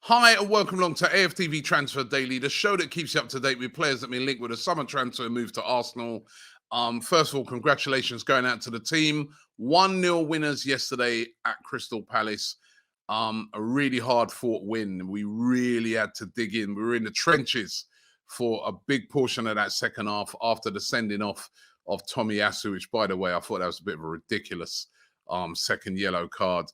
Hi and welcome along to AFTV Transfer Daily, the show that keeps you up to date with players that have been linked with a summer transfer move to Arsenal. First of all, congratulations going out to the team. 1-0 winners yesterday at Crystal Palace. A really hard fought win. We really had to dig in. We were in the trenches for a big portion of that second half after the sending off of Tomiyasu, which, by the way, I thought that was a bit of a ridiculous second yellow card.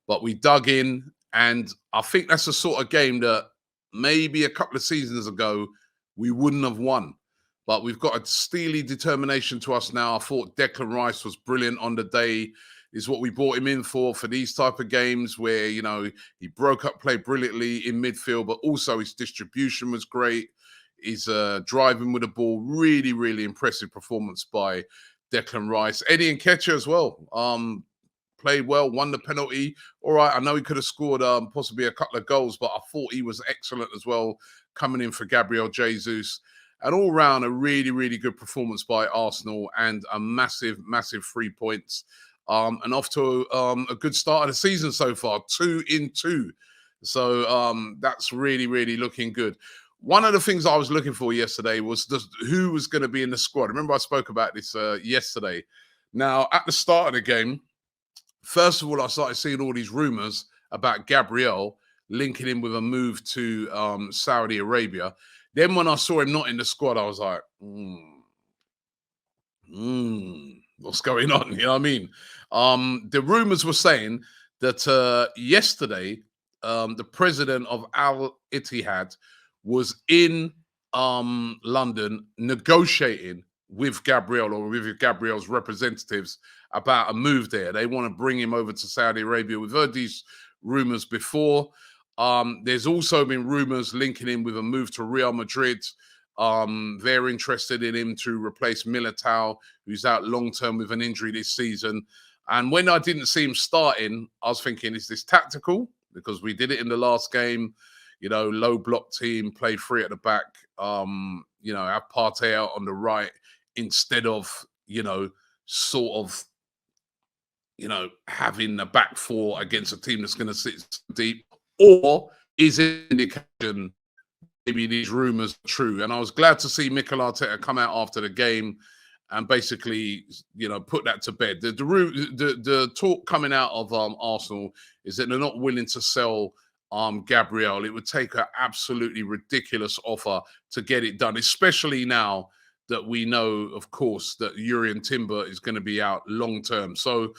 But we dug in, and I think that's the sort of game that maybe a couple of seasons ago we wouldn't have won. But we've got a steely determination to us now. I thought Declan Rice was brilliant on the day. Is what we brought him in for these type of games where, you know, he broke up play brilliantly in midfield, but also his distribution was great. His driving with the ball, really, really impressive performance by Declan Rice. Eddie Nketiah as well. Played well, won the penalty. All right, I know he could have scored possibly a couple of goals, but I thought he was excellent as well, coming in for Gabriel Jesus. And all round, a really, really good performance by Arsenal and a massive, massive 3 points. And off to a good start of the season so far, 2 in 2. So that's really, really looking good. One of the things I was looking for yesterday was who was going to be in the squad. Remember I spoke about this yesterday. Now, at the start of the game, first of all, I started seeing all these rumours about Gabriel linking in with a move to Saudi Arabia. Then when I saw him not in the squad, I was like, what's going on? You know what I mean? The rumours were saying that yesterday, the president of Al Ittihad was in London negotiating with Gabriel or with Gabriel's representatives about a move there. They want to bring him over to Saudi Arabia. We've heard these rumors before. There's also been rumors linking him with a move to Real Madrid. They're interested in him to replace Militao, who's out long-term with an injury this season. And when I didn't see him starting, I was thinking, is this tactical? Because we did it in the last game, you know, low block team, play free at the back, you know, have Partey out on the right instead of, you know, sort of, you know, having the back four against a team that's going to sit deep. Or is it an indication maybe these rumours are true? And I was glad to see Mikel Arteta come out after the game and basically, you know, put that to bed. The talk coming out of Arsenal is that they're not willing to sell Gabriel. It would take an absolutely ridiculous offer to get it done, especially now that we know, of course, that Urian Timber is going to be out long term. So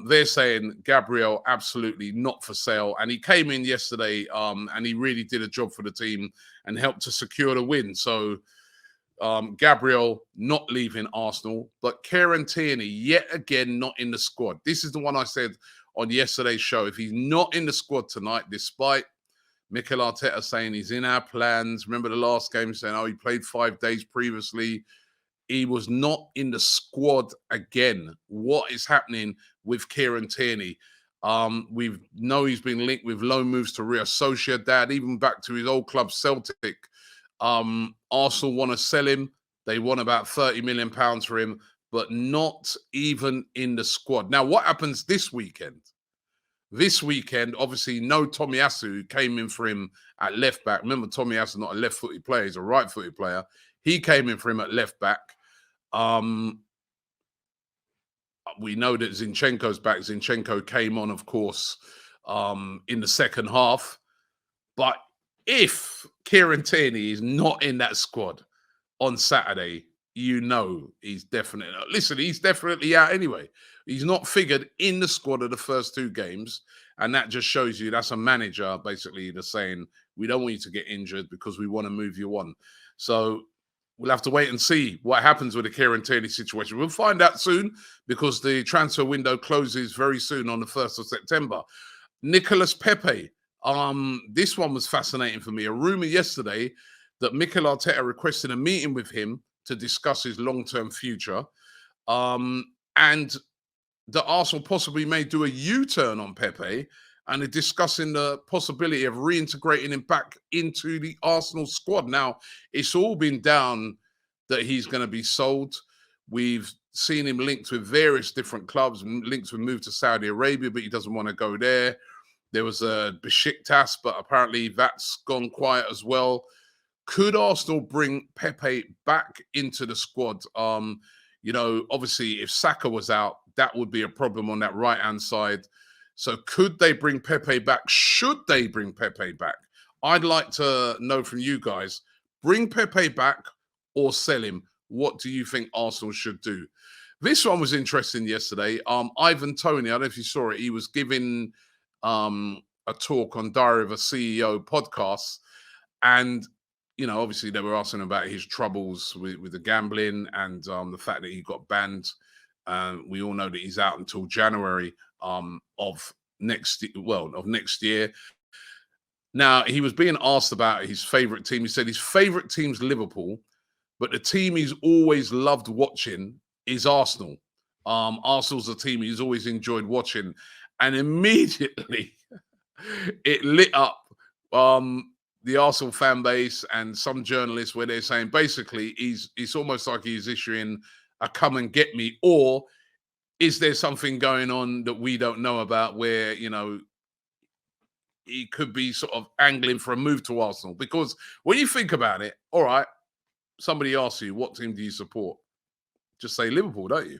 they're saying Gabriel absolutely not for sale. And he came in yesterday and he really did a job for the team and helped to secure the win. So Gabriel not leaving Arsenal, but Kieran Tierney yet again not in the squad. This is the one I said on yesterday's show. If he's not in the squad tonight, despite Mikel Arteta saying he's in our plans. Remember the last game saying, oh, he played 5 days previously. He was not in the squad again. What is happening with Kieran Tierney? We know he's been linked with loan moves to Real Sociedad, even back to his old club Celtic. Arsenal want to sell him. They want about £30 million for him, but not even in the squad. Now, what happens this weekend? This weekend, obviously, no Tomiyasu came in for him at left back. Remember, Tomiyasu is not a left-footed player; he's a right-footed player. He came in for him at left back. We know that Zinchenko's back. Zinchenko came on, of course, in the second half. But if Kieran Tierney is not in that squad on Saturday, you know he's definitely... Listen, he's definitely out anyway. He's not figured in the squad of the first 2 games. And that just shows you that's a manager, basically, that's saying, we don't want you to get injured because we want to move you on. So we'll have to wait and see what happens with the Kieran Tierney situation. We'll find out soon because the transfer window closes very soon on the 1st of September. Nicolas Pepe. This one was fascinating for me. A rumour yesterday that Mikel Arteta requested a meeting with him to discuss his long-term future. And that Arsenal possibly may do a U-turn on Pepe and are discussing the possibility of reintegrating him back into the Arsenal squad. Now, it's all been down that he's going to be sold. We've seen him linked with various different clubs, linked with move to Saudi Arabia, but he doesn't want to go there. There was a Besiktas, but apparently that's gone quiet as well. Could Arsenal bring Pepe back into the squad? Obviously, if Saka was out, that would be a problem on that right-hand side. So could they bring Pepe back? Should they bring Pepe back? I'd like to know from you guys, bring Pepe back or sell him? What do you think Arsenal should do? This one was interesting yesterday. Ivan Toney, I don't know if you saw it, he was giving a talk on Diary of a CEO podcast. And, obviously they were asking about his troubles with the gambling and the fact that he got banned. We all know that he's out until January of next year. Now, he was being asked about his favorite team. He said his favorite team's Liverpool, but the team he's always loved watching is Arsenal. Arsenal's a team he's always enjoyed watching. And immediately it lit up the Arsenal fan base and some journalists where they're saying basically it's almost like he's issuing a come and get me, or is there something going on that we don't know about where, he could be sort of angling for a move to Arsenal? Because when you think about it, all right, somebody asks you, what team do you support? Just say Liverpool, don't you?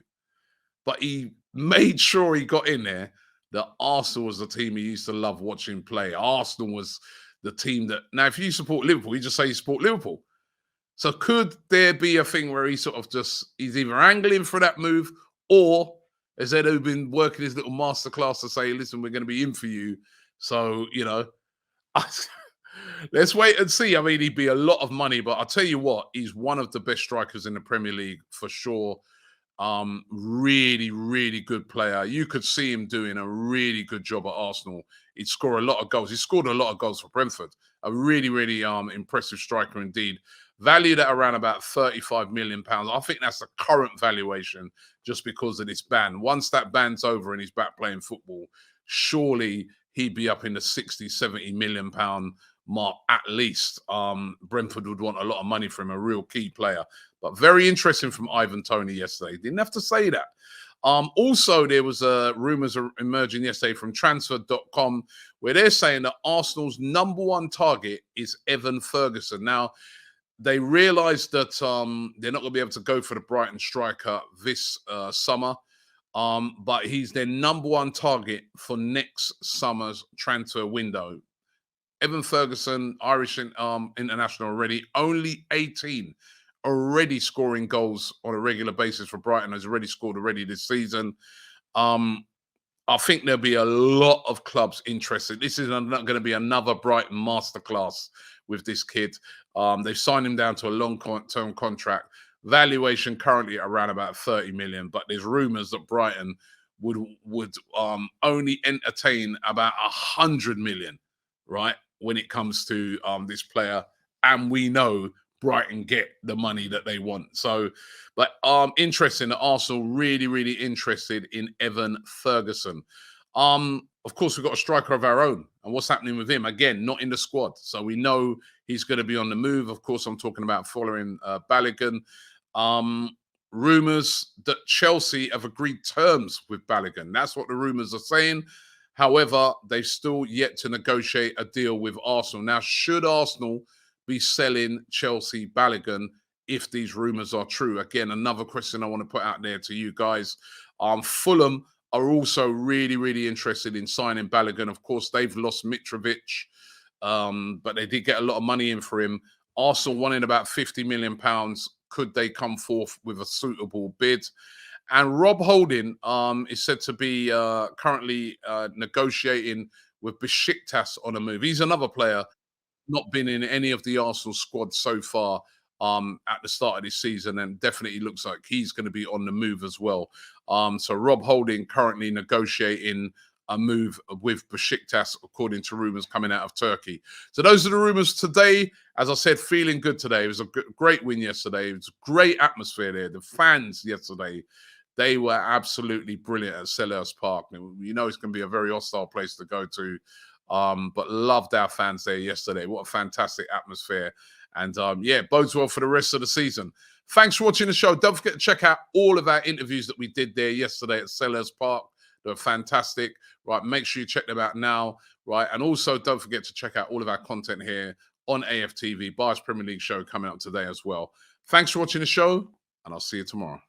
But he made sure he got in there that Arsenal was the team he used to love watching play. Arsenal was the team that... Now, if you support Liverpool, you just say you support Liverpool. So could there be a thing where he sort of he's either angling for that move, or has Edo been working his little masterclass to say, listen, we're going to be in for you. So, let's wait and see. I mean, he'd be a lot of money, but I'll tell you what, he's one of the best strikers in the Premier League for sure. Really, really good player. You could see him doing a really good job at Arsenal. He'd score a lot of goals. He scored a lot of goals for Brentford. A really, really impressive striker indeed. Valued at around about £35 million. I think that's the current valuation just because of this ban. Once that ban's over and he's back playing football, surely he'd be up in the 60, 70 million pound mark at least. Brentford would want a lot of money from a real key player. But very interesting from Ivan Toney yesterday. Didn't have to say that. Also, there was rumours emerging yesterday from transfer.com where they're saying that Arsenal's number one target is Evan Ferguson. Now, they realised that they're not going to be able to go for the Brighton striker this summer. But he's their number one target for next summer's transfer window. Evan Ferguson, Irish international already, only 18, already scoring goals on a regular basis for Brighton, has already scored this season. I think there'll be a lot of clubs interested. This is not going to be another Brighton masterclass with this kid. They've signed him down to a long-term contract. Valuation currently around about 30 million, but there's rumours that Brighton would only entertain about 100 million, right, when it comes to this player. And we know Brighton get the money that they want. So, but interesting that Arsenal really, really interested in Evan Ferguson. Of course, we've got a striker of our own. And what's happening with him? Again, not in the squad. So we know he's going to be on the move. Of course, I'm talking about following Balogun. Rumours that Chelsea have agreed terms with Balogun. That's what the rumours are saying. However, they've still yet to negotiate a deal with Arsenal. Now, should Arsenal be selling Chelsea Balogun if these rumours are true? Again, another question I want to put out there to you guys. Fulham are also really, really interested in signing Balogun. Of course, they've lost Mitrovic, but they did get a lot of money in for him. Arsenal wanting about £50 million. Could they come forth with a suitable bid? And Rob Holding is said to be currently negotiating with Besiktas on a move. He's another player not been in any of the Arsenal squad so far at the start of this season, and definitely looks like he's going to be on the move as well. So Rob Holding currently negotiating a move with Besiktas, according to rumours coming out of Turkey. So those are the rumours today. As I said, feeling good today. It was a great win yesterday. It was a great atmosphere there. The fans yesterday, they were absolutely brilliant at Selhurst Park. You know it's going to be a very hostile place to go to. But loved our fans there yesterday. What a fantastic atmosphere. And yeah, bodes well for the rest of the season. Thanks for watching the show. Don't forget to check out all of our interviews that we did there yesterday at Selhurst Park. They're fantastic, right? Make sure you check them out now, right? And also don't forget to check out all of our content here on AFTV, Bias Premier League show coming up today as well. Thanks for watching the show, and I'll see you tomorrow.